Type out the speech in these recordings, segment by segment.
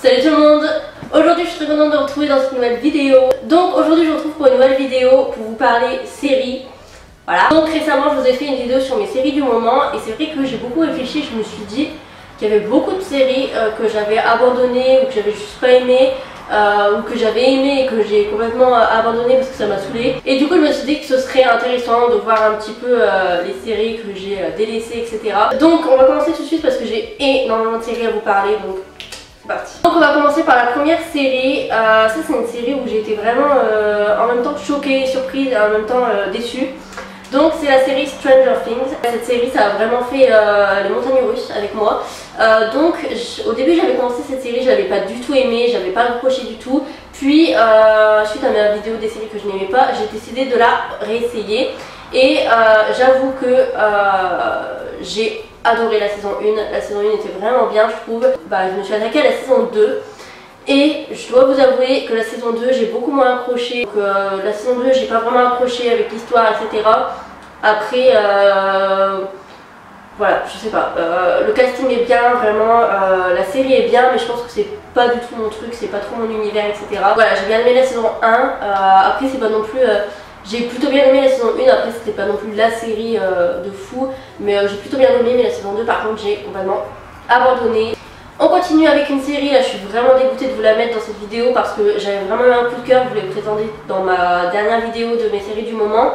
Salut tout le monde. Aujourd'hui je suis très contente de vous retrouver dans cette nouvelle vidéo. Donc aujourd'hui je vous retrouve pour une nouvelle vidéo pour vous parler séries. Voilà. Donc récemment je vous ai fait une vidéo sur mes séries du moment et c'est vrai que j'ai beaucoup réfléchi. Je me suis dit qu'il y avait beaucoup de séries que j'avais abandonnées ou que j'avais juste pas aimé. Ou que j'avais aimé et que j'ai complètement abandonné parce que ça m'a saoulé. Et du coup je me suis dit que ce serait intéressant de voir un petit peu les séries que j'ai délaissées, etc. Donc on va commencer tout de suite parce que j'ai énormément de séries à vous parler, donc c'est parti. Donc on va commencer par la première série. Ça c'est une série où j'ai été vraiment en même temps choquée, surprise et en même temps déçue. Donc c'est la série Stranger Things. Cette série ça a vraiment fait les montagnes russes avec moi. Donc au début j'avais commencé cette série, je l'avais pas du tout aimée, j'avais pas accroché du tout. Puis suite à ma vidéo des séries que je n'aimais pas, j'ai décidé de la réessayer. Et j'avoue que j'ai adoré la saison 1. La saison 1 était vraiment bien je trouve. Je me suis attaquée à la saison 2. Et je dois vous avouer que la saison 2 j'ai beaucoup moins accroché. Donc, la saison 2 j'ai pas vraiment accroché avec l'histoire, etc. Après voilà, je sais pas, le casting est bien vraiment, la série est bien mais je pense que c'est pas du tout mon truc, c'est pas trop mon univers, etc. Voilà, j'ai bien aimé la saison 1, après c'est pas non plus, j'ai plutôt bien aimé la saison 1, après c'était pas non plus la série de fou, mais j'ai plutôt bien aimé, mais la saison 2 par contre j'ai complètement abandonné. On continue avec une série, là je suis vraiment dégoûtée de vous la mettre dans cette vidéo parce que j'avais vraiment eu un coup de cœur, je vous l'ai présenté dans ma dernière vidéo de mes séries du moment.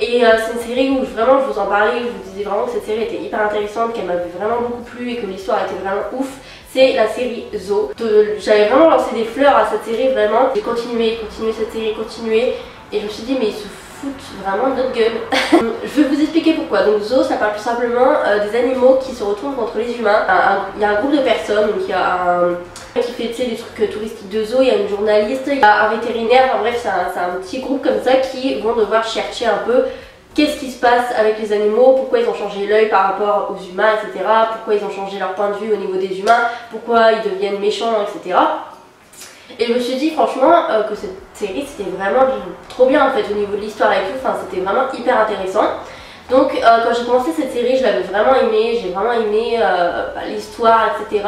Et c'est une série où vraiment je vous en parlais, je vous disais vraiment que cette série était hyper intéressante, qu'elle m'avait vraiment beaucoup plu et que l'histoire était vraiment ouf. C'est la série Zo. J'avais vraiment lancé des fleurs à cette série, vraiment. J'ai continué cette série, et je me suis dit mais ils se foutent vraiment de notre gueule. Je vais vous expliquer pourquoi. Donc Zo ça parle tout simplement des animaux qui se retournent contre les humains. Il y a un groupe de personnes, donc il y a un qui fait des trucs touristiques de zoo, il y a une journaliste, il y a un vétérinaire, enfin bref c'est un petit groupe comme ça qui vont devoir chercher un peu qu'est-ce qui se passe avec les animaux, pourquoi ils ont changé l'œil par rapport aux humains, etc. Pourquoi ils ont changé leur point de vue au niveau des humains, pourquoi ils deviennent méchants, etc. Et je me suis dit franchement que cette série c'était vraiment trop bien en fait au niveau de l'histoire et tout, enfin c'était vraiment hyper intéressant. Donc quand j'ai commencé cette série je l'avais vraiment aimée, j'ai vraiment aimé l'histoire, etc.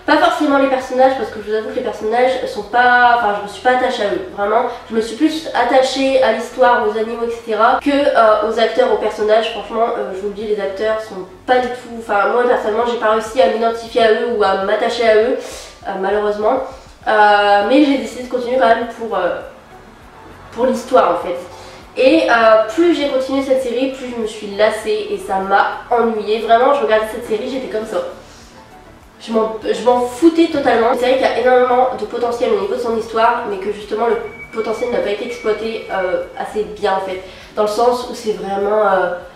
Pas forcément les personnages parce que je vous avoue que les personnages sont pas, enfin je me suis pas attachée à eux, vraiment. Je me suis plus attachée à l'histoire, aux animaux, etc. que aux acteurs, aux personnages. Franchement je vous le dis, les acteurs sont pas du tout, enfin moi personnellement j'ai pas réussi à m'identifier à eux ou à m'attacher à eux malheureusement. Mais j'ai décidé de continuer quand même pour l'histoire en fait. Et plus j'ai continué cette série, plus je me suis lassée et ça m'a ennuyée. Vraiment, je regardais cette série, j'étais comme ça. Je m'en foutais totalement. C'est vrai qu'il y a énormément de potentiel au niveau de son histoire, mais que justement le potentiel n'a pas été exploité assez bien en fait. Dans le sens où c'est vraiment...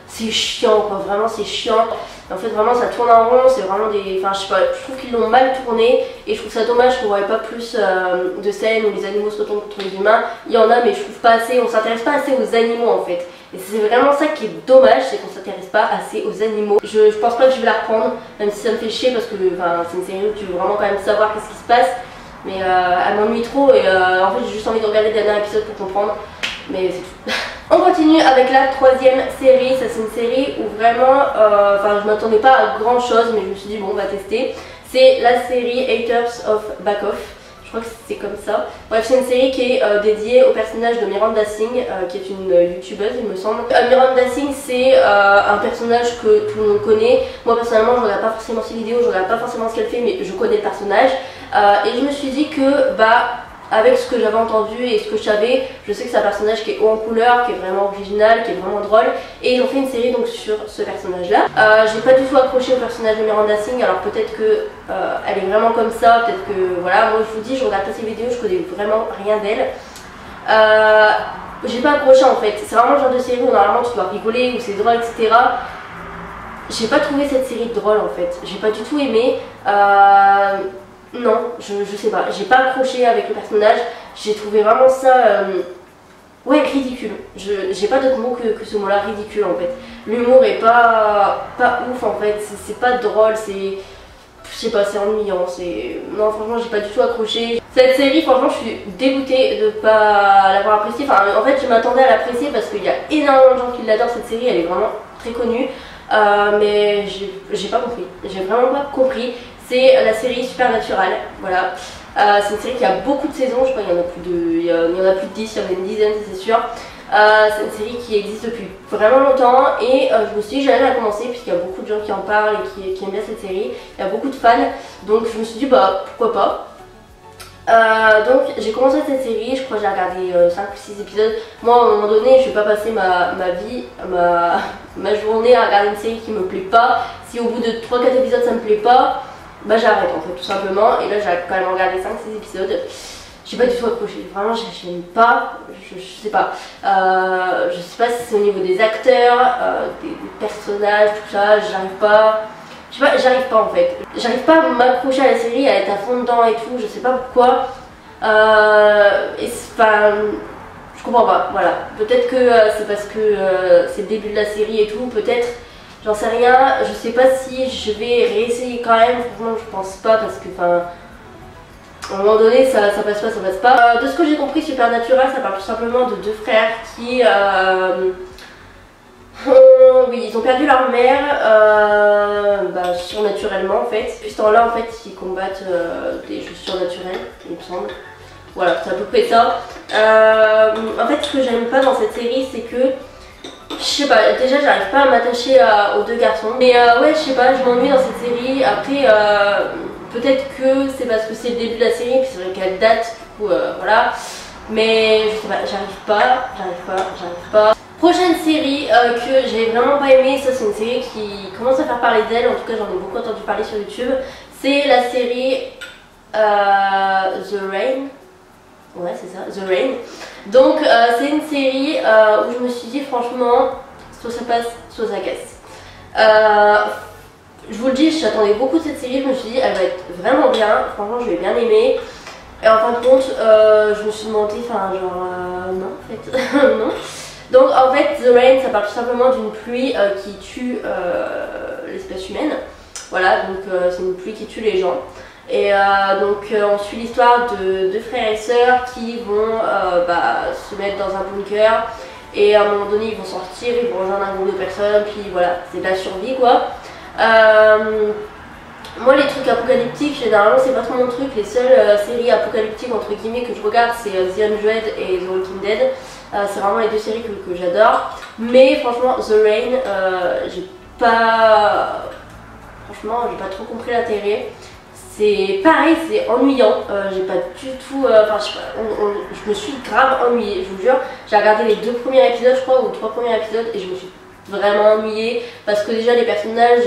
c'est chiant quoi, vraiment c'est chiant. En fait vraiment ça tourne en rond, c'est vraiment des... Enfin je sais pas, je trouve qu'ils l'ont mal tourné et je trouve ça dommage qu'on voit pas plus de scènes où les animaux se retournent contre les humains. Il y en a mais je trouve pas assez, on s'intéresse pas assez aux animaux en fait. Et c'est vraiment ça qui est dommage, c'est qu'on s'intéresse pas assez aux animaux. Je pense pas que je vais la reprendre, même si ça me fait chier parce que c'est une série où tu veux vraiment quand même savoir qu'est-ce qui se passe. Mais elle m'ennuie trop et en fait j'ai juste envie de regarder le dernier épisode pour comprendre. Mais c'est tout. On continue avec la troisième série. Ça c'est une série où vraiment, je m'attendais pas à grand chose, mais je me suis dit bon on va tester. C'est la série Haters of Back Off. Je crois que c'est comme ça. Bref, c'est une série qui est dédiée au personnage de Miranda Singh, qui est une youtubeuse il me semble. Miranda Singh c'est un personnage que tout le monde connaît. Moi personnellement je regarde pas forcément ses vidéos, je regarde pas forcément ce qu'elle fait, mais je connais le personnage. Et je me suis dit que avec ce que j'avais entendu et ce que je savais, je sais que c'est un personnage qui est haut en couleur, qui est vraiment original, qui est vraiment drôle. Et ils ont fait une série donc sur ce personnage là. J'ai pas du tout accroché au personnage de Miranda Singh, alors peut-être que elle est vraiment comme ça, peut-être que voilà, moi je vous dis, je regarde pas ses vidéos, je connais vraiment rien d'elle. J'ai pas accroché en fait, c'est vraiment le genre de série où normalement tu dois rigoler, où c'est drôle, etc. J'ai pas trouvé cette série drôle en fait, j'ai pas du tout aimé. Non, je sais pas, j'ai pas accroché avec le personnage, j'ai trouvé vraiment ça, ouais, ridicule. J'ai pas d'autre mot que ce mot-là, ridicule en fait. L'humour est pas ouf en fait, c'est pas drôle, c'est... Je sais pas, c'est ennuyant, c'est... Non, franchement, j'ai pas du tout accroché. Cette série, franchement, je suis dégoûtée de pas l'avoir appréciée. Enfin, en fait, je m'attendais à l'apprécier parce qu'il y a énormément de gens qui l'adorent, cette série, elle est vraiment très connue. Mais j'ai pas compris, j'ai vraiment pas compris. c'est la série Supernatural. Voilà. C'est une série qui a beaucoup de saisons, je crois qu'il y en a plus de, il y en a plus de 10, il y en a une dizaine, c'est sûr. C'est une série qui existe depuis vraiment longtemps et je me suis dit que j'allais la commencer puisqu'il y a beaucoup de gens qui en parlent et qui aiment bien cette série. Il y a beaucoup de fans, donc je me suis dit bah pourquoi pas. Donc j'ai commencé cette série, je crois que j'ai regardé 5 ou 6 épisodes. Moi à un moment donné je vais pas passer ma vie, ma journée à regarder une série qui me plaît pas. Si au bout de 3-4 épisodes ça me plaît pas, bah j'arrête en fait tout simplement. Et là j'ai quand même regardé 5-6 épisodes. J'ai pas du tout accroché, vraiment j'aime pas, je sais pas. Je sais pas si c'est au niveau des acteurs, des personnages, tout ça, j'arrive pas. Je sais pas, j'arrive pas en fait. J'arrive pas à m'accrocher à la série, à être à fond dedans et tout, je sais pas pourquoi. Et enfin, je comprends pas, voilà. Peut-être que c'est parce que c'est le début de la série et tout, peut-être, j'en sais rien. Je sais pas si je vais réessayer quand même, franchement je pense pas parce que enfin. À un moment donné, ça passe pas, ça passe pas. De ce que j'ai compris, Supernatural, ça parle tout simplement de deux frères qui... oui, ils ont perdu leur mère, surnaturellement en fait. Puis ce temps-là, en fait, ils combattent des choses surnaturelles, il me semble. Voilà, c'est à peu près ça. En fait, ce que j'aime pas dans cette série, c'est que... Je sais pas, déjà j'arrive pas à m'attacher aux deux garçons. Mais ouais, je sais pas, je m'ennuie dans cette série. Après... peut-être que c'est parce que c'est le début de la série, puis c'est vrai qu'elle date, du coup voilà. Mais je sais pas, j'arrive pas. Prochaine série que j'ai vraiment pas aimée, ça c'est une série qui commence à faire parler d'elle, en tout cas j'en ai beaucoup entendu parler sur YouTube. C'est la série The Rain. Ouais c'est ça, The Rain. Donc c'est une série où je me suis dit franchement, soit ça passe, soit ça casse. Je vous le dis, j'attendais beaucoup de cette série, je me suis dit elle va être vraiment bien, franchement je vais bien aimer. Et en fin de compte, je me suis demandé, enfin genre non en fait, non. Donc en fait The Rain ça parle tout simplement d'une pluie qui tue l'espèce humaine. Voilà, donc c'est une pluie qui tue les gens. Et donc on suit l'histoire de deux frères et sœurs qui vont se mettre dans un bunker. Et à un moment donné ils vont sortir, ils vont rejoindre un groupe de personnes, puis voilà, c'est de la survie quoi. Moi les trucs apocalyptiques généralement c'est pas trop mon truc. Les seules séries apocalyptiques entre guillemets que je regarde c'est The Undead et The Walking Dead. C'est vraiment les deux séries que j'adore. Mais franchement The Rain j'ai pas... Franchement j'ai pas trop compris l'intérêt. C'est pareil, c'est ennuyant, j'ai pas du tout... Enfin je sais pas, je me suis grave ennuyée, je vous jure. J'ai regardé les 2 premiers épisodes je crois, ou 3 premiers épisodes et je me suis vraiment ennuyée parce que déjà les personnages,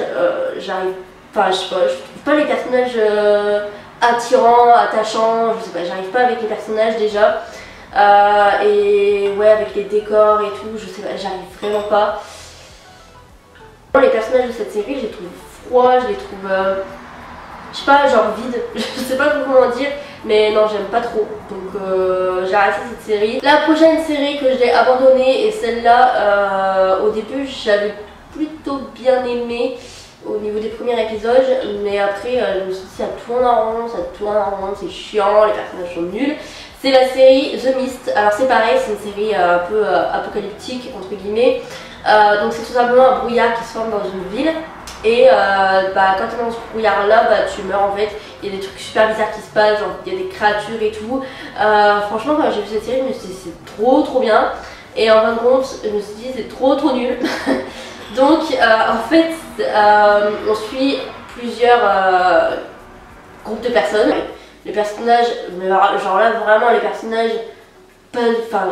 j'arrive, enfin je sais pas, je trouve pas les personnages attirants, attachants, je sais pas, j'arrive pas avec les personnages déjà. Et ouais avec les décors et tout, je sais pas, j'arrive vraiment pas. Les personnages de cette série je les trouve froids, je les trouve, je sais pas, genre vide, je sais pas comment dire, mais non j'aime pas trop, donc j'ai arrêté cette série. La prochaine série que j'ai abandonnée et celle-là, au début j'avais plutôt bien aimé au niveau des premiers épisodes, mais après je me suis dit ça tourne en rond, c'est chiant, les personnages sont nuls. C'est la série The Mist. Alors c'est pareil, c'est une série un peu apocalyptique entre guillemets, donc c'est tout simplement un brouillard qui se forme dans une ville. Et quand tu es dans ce brouillard là, tu meurs en fait. Il y a des trucs super bizarres qui se passent, genre il y a des créatures et tout. Franchement quand j'ai vu cette série je me suis dit c'est trop bien. Et en fin de compte je me suis dit c'est trop nul. Donc en fait on suit plusieurs groupes de personnes. Les personnages, genre là vraiment les personnages, enfin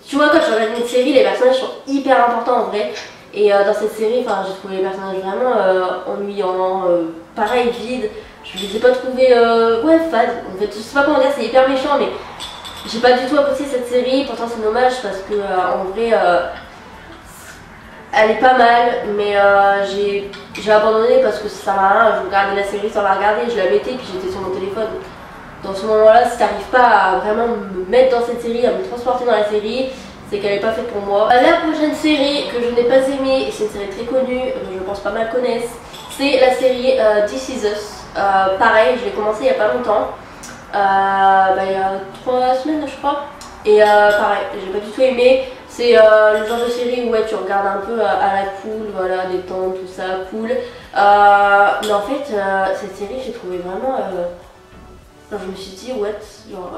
tu vois quand je regarde une série les personnages sont hyper importants en vrai. Et dans cette série, j'ai trouvé les personnages vraiment ennuyants, pareil, vides. Je les ai pas trouvés ouais, fades. En fait, je sais pas comment dire, c'est hyper méchant, mais j'ai pas du tout apprécié cette série. Pourtant, c'est dommage parce que en vrai, elle est pas mal, mais j'ai abandonné parce que ça sert à rien. Je regardais la série sans la regarder, je la mettais puis j'étais sur mon téléphone. Dans ce moment-là, si t'arrives pas à vraiment me mettre dans cette série, à me transporter dans la série, c'est qu'elle n'est pas faite pour moi. La prochaine série que je n'ai pas aimée, et c'est une série très connue, je pense pas mal connaissent, c'est la série This Is Us. Pareil, je l'ai commencé il n'y a pas longtemps, il y a 3 semaines je crois, et pareil, j'ai pas du tout aimé. C'est le genre de série où ouais, tu regardes un peu à la cool, voilà, détente, tout ça, cool. Mais en fait, cette série, j'ai trouvé vraiment... genre, je me suis dit, what, genre,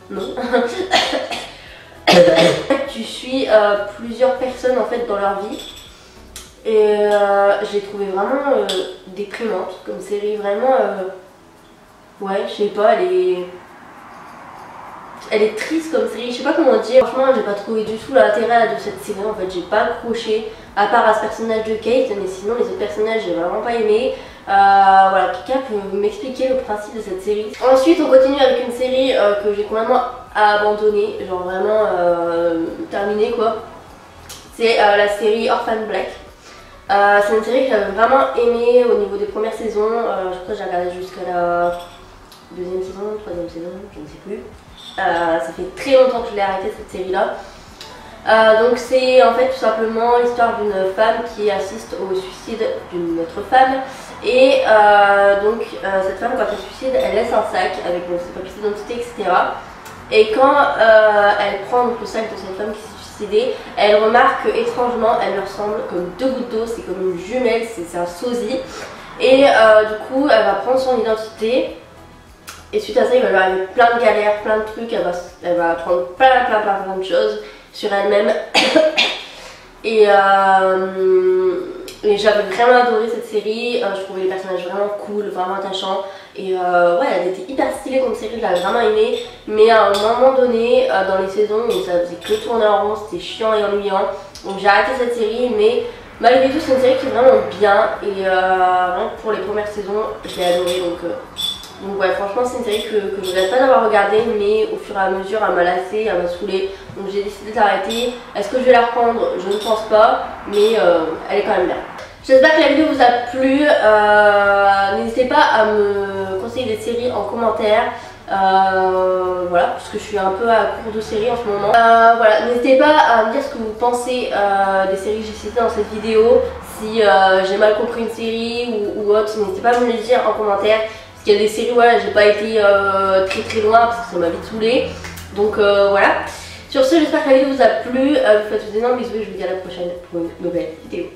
non. Tu suis plusieurs personnes en fait dans leur vie. Et j'ai trouvé vraiment déprimante comme série, vraiment... ouais, je sais pas, elle est triste comme série, je sais pas comment dire. Franchement, j'ai pas trouvé du tout l'intérêt de cette série, en fait, j'ai pas accroché, à part à ce personnage de Kate, mais sinon les autres personnages, j'ai vraiment pas aimé. Voilà, quelqu'un peut m'expliquer le principe de cette série. Ensuite, on continue avec une série que j'ai complètement abandonnée, genre vraiment terminée quoi. C'est la série Orphan Black. C'est une série que j'avais vraiment aimée au niveau des premières saisons. Je crois que j'ai regardé jusqu'à la deuxième saison, troisième saison, je ne sais plus. Ça fait très longtemps que je l'ai arrêté cette série là. Donc c'est en fait tout simplement l'histoire d'une femme qui assiste au suicide d'une autre femme. Et donc cette femme, quand elle se suicide, elle laisse un sac avec ses papiers d'identité, etc. Et quand elle prend donc, le sac de cette femme qui s'est suicidée, elle remarque que étrangement elle lui ressemble comme deux gouttes d'eau, c'est comme une jumelle, c'est un sosie. Et du coup elle va prendre son identité. Et suite à ça, il va lui arriver plein de galères, plein de trucs, elle va apprendre plein de choses sur elle-même. Et j'avais vraiment adoré cette série, je trouvais les personnages vraiment cool, vraiment attachants. Et ouais, elle était hyper stylée comme série, je l'avais vraiment aimée. Mais à un moment donné, dans les saisons où ça faisait que tourner en rond, c'était chiant et ennuyant. Donc j'ai arrêté cette série, mais malgré tout, c'est une série qui est vraiment bien. Et rien que pour les premières saisons, je l'ai adorée. Donc ouais, franchement c'est une série que je regrette pas d'avoir regardée, mais au fur et à mesure elle m'a lassée, elle m'a saoulée. Donc j'ai décidé d'arrêter. Est-ce que je vais la reprendre? Je ne pense pas, mais elle est quand même bien. J'espère que la vidéo vous a plu. N'hésitez pas à me conseiller des séries en commentaire. Voilà, parce que je suis un peu à court de séries en ce moment. Voilà, n'hésitez pas à me dire ce que vous pensez des séries que j'ai citées dans cette vidéo. Si j'ai mal compris une série ou autre, n'hésitez pas à me le dire en commentaire. Parce qu'il y a des séries, voilà, j'ai pas été très loin parce que ça m'a vite saoulée. Donc voilà. Sur ce, j'espère que la vidéo vous a plu. Je vous fais tous d'énormes bisous et je vous dis à la prochaine pour une nouvelle vidéo.